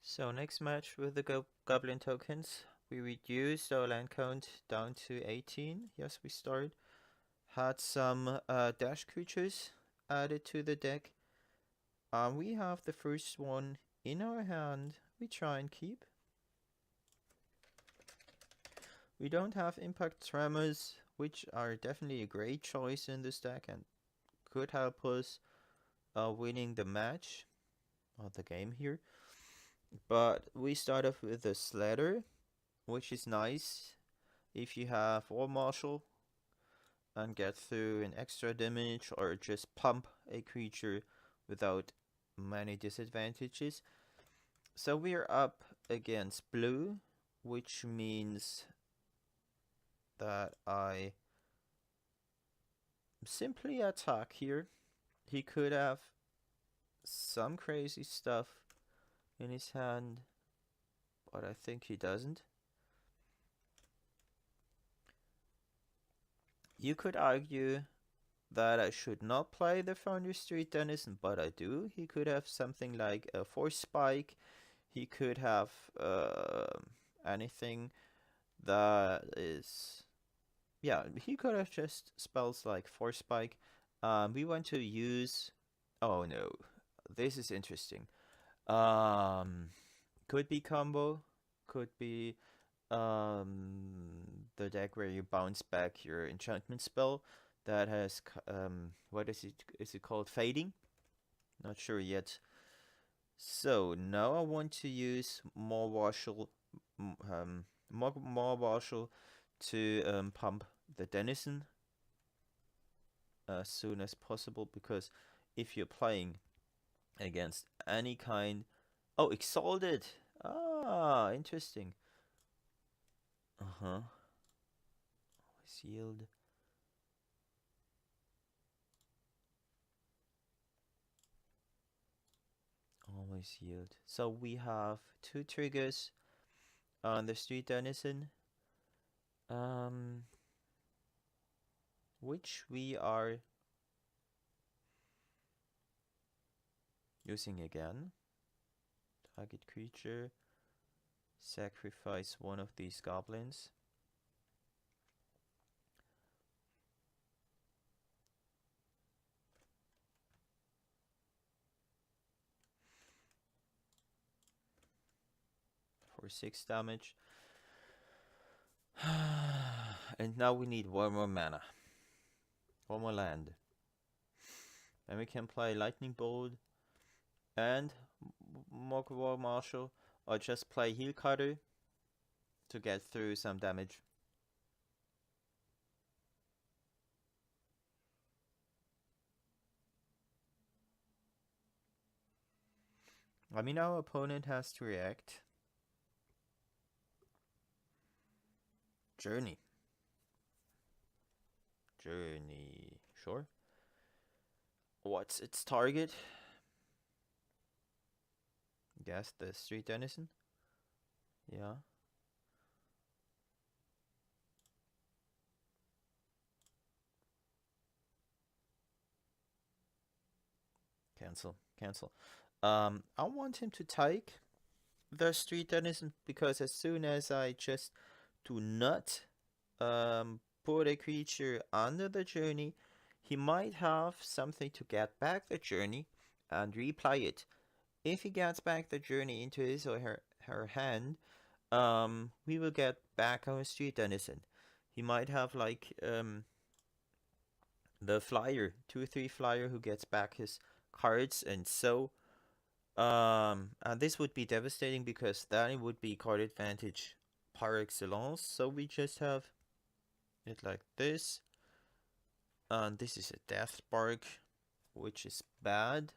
So next match with the Goblin tokens, we reduced our land count down to 18. Yes, we started. Had some dash creatures added to the deck. We have the first one in our hand. We try and keep. We don't have impact tremors, which are definitely a great choice in this deck and could help us winning the match or the game here. But we start off with a Sledder, which is nice if you have War Marshal and get through an extra damage or just pump a creature without many disadvantages. So we're up against blue, which means that I simply attack here. He could have some crazy stuff in his hand, but I think he doesn't. You could argue that I should not play the Foundry Street Denizen, but I do. He could have something like a Force Spike. He could have anything that is... Yeah, he could have just spells like Force Spike. We want to use... Oh no, this is interesting. Could be combo, could be the deck where you bounce back your enchantment spell that has what is it? Is it called fading? Not sure yet. So now I want to use more Marshall, more Marshall to pump the Denizen as soon as possible, because if you're playing against any kind... Oh, Exalted! Ah, interesting. Uh-huh. Sealed. Always yield. So we have two triggers on the Street Denizen, um, which we are using again. Target creature, sacrifice one of these goblins. For 6 damage. And now we need one more mana. One more land. Then we can play Lightning Bolt and War Marshal, or just play Heel Cutter to get through some damage. I mean, our opponent has to react. Journey. Journey. Sure. What's its target? Guess the Street Denizen? Yeah. Cancel. Cancel. I want him to take the Street Denizen, because as soon as I just do not put a creature under the journey, he might have something to get back the journey and replay it. If he gets back the journey into his or her hand, we will get back our Street Denizen. He might have like the flyer, 2/3 flyer, who gets back his cards, and so and this would be devastating, because then it would be card advantage par excellence. So we just have it like this, and this is a Death Spark, which is bad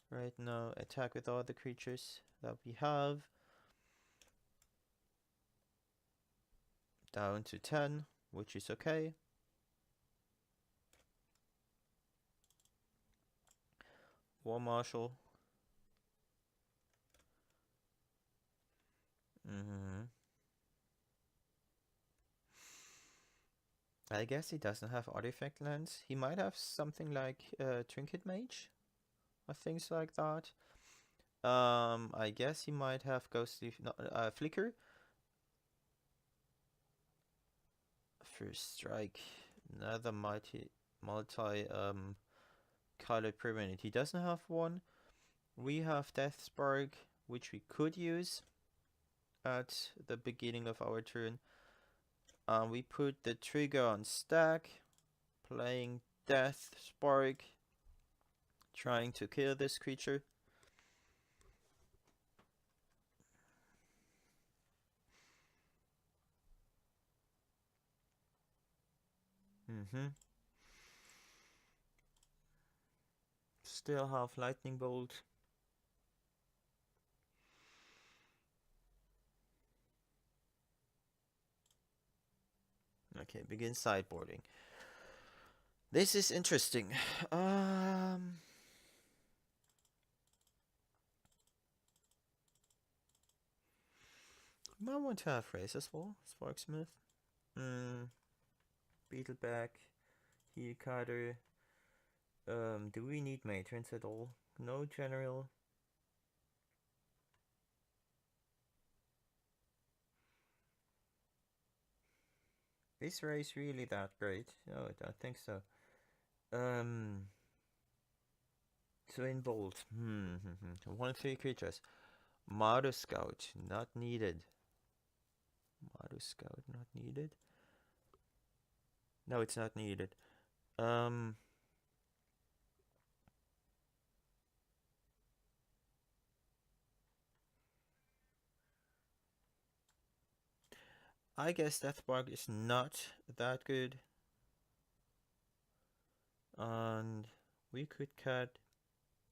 right now. Attack with all the creatures that we have. Down to 10, which is okay. War Marshal. I guess he doesn't have artifact lands. He might have something like Trinket Mage or things like that. I guess he might have ghostly no, flicker. First strike. Another multi colored permanent. He doesn't have one. We have Death Spark, which we could use at the beginning of our turn. We put the trigger on stack, playing Death Spark, trying to kill this creature. Still have Lightning Bolt. Okay, begin sideboarding. This is interesting. Might want to have Race as well. Sparksmith. Beetleback. Heel Cutter. Do we need Matrons at all? No General. Is Race really that great? No, I don't think so. Twin Bolt. 1/3 creatures. Mardu Scout, not needed. Mardu Scout, not needed. No, it's not needed. I guess Deathbark is not that good. And we could cut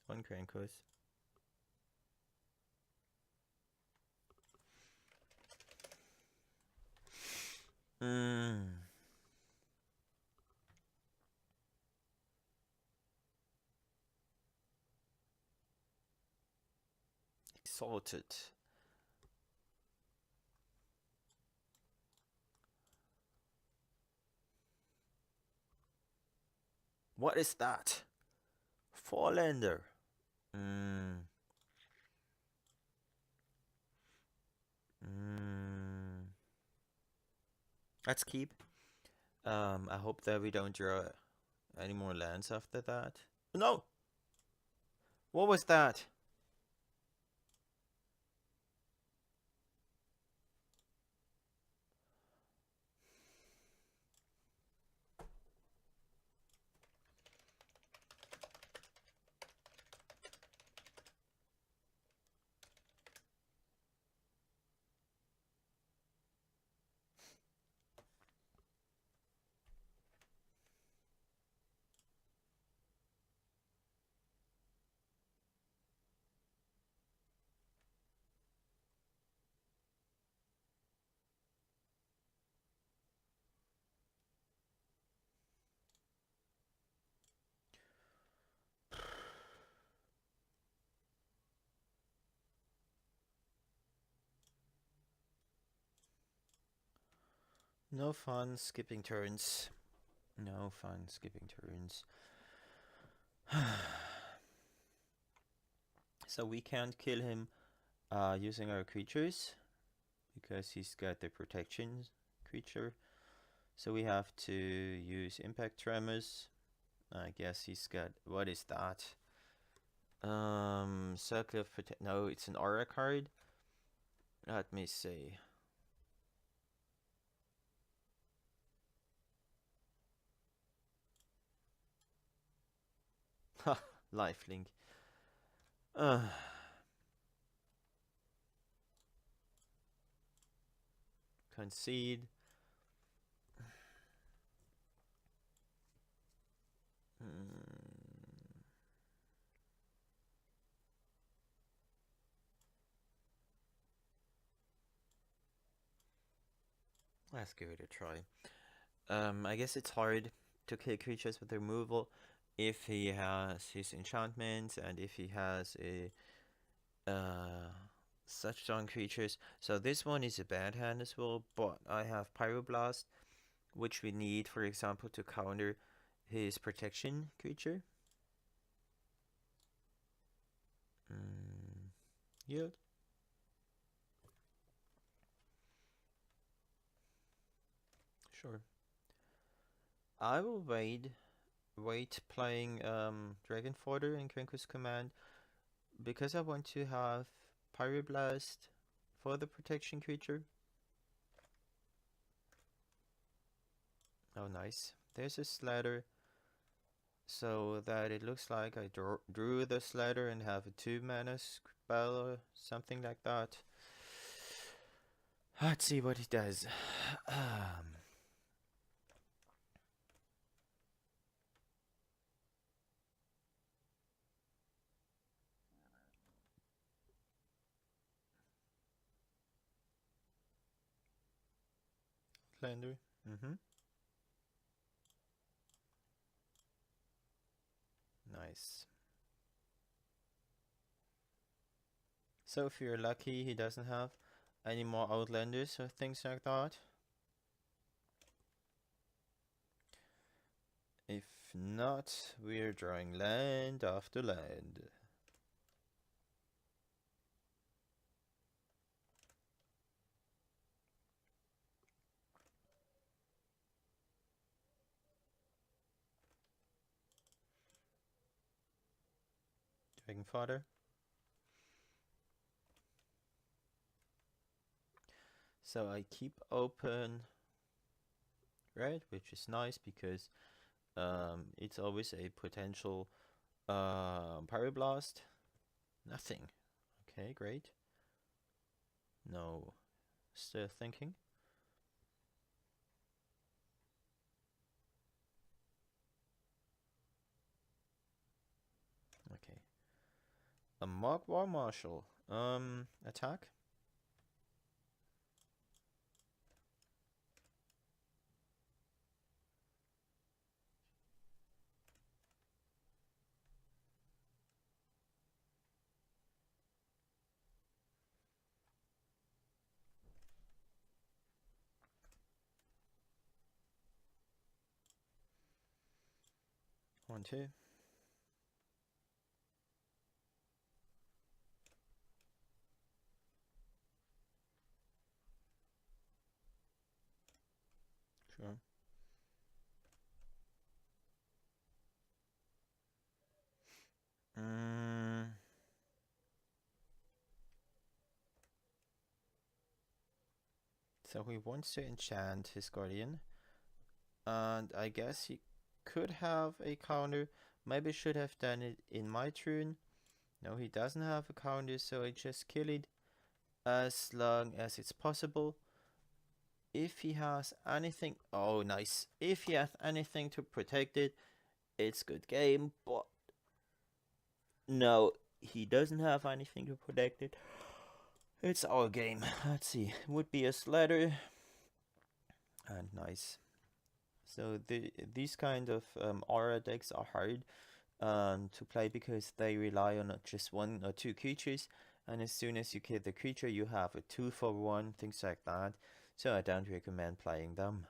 on Krankos. Exalted. What is that? Four-lander. Let's keep. I hope that we don't draw any more lands after that. No! What was that? No fun skipping turns. No fun skipping turns. So we can't kill him using our creatures because he's got the protection creature. So we have to use Impact Tremors. I guess he's got, what is that? Circle of Protection. No, it's an aura card. Let me see. Ha, lifelink. Concede. Let's give it a try. I guess it's hard to kill creatures with removal if he has his enchantments and if he has a such strong creatures. So this one is a bad hand as well, but I have Pyroblast, which we need, for example, to counter his protection creature. Yield. Sure. I will wait playing Dragon Fodder in Krenko's Command because I want to have Pyroblast for the protection creature. Oh, nice. There's a Slider, so that it looks like I drew the Slider and have a 2-mana spell or something like that. Let's see what he does. Lander. Nice. So if you're lucky, he doesn't have any more Outlanders or things like that. If not, we're drawing land after land. Dragon Fodder. So I keep open red, which is nice because it's always a potential Pyroblast. Nothing. Okay, great. No. Still thinking. Okay. A Mock War Marshal. Attack. One, two. Sure. So he wants to enchant his Guardian. And I guess he could have a counter. Maybe should have done it in my turn. No, he doesn't have a counter, so I just kill it as long as it's possible. If he has anything, oh nice. If he has anything to protect it, it's good game, but no, he doesn't have anything to protect it. It's our game. Let's see, would be a Slider, and nice. So these kind of aura decks are hard to play because they rely on just 1 or 2 creatures, and as soon as you kill the creature you have a 2-for-1, things like that, so I don't recommend playing them.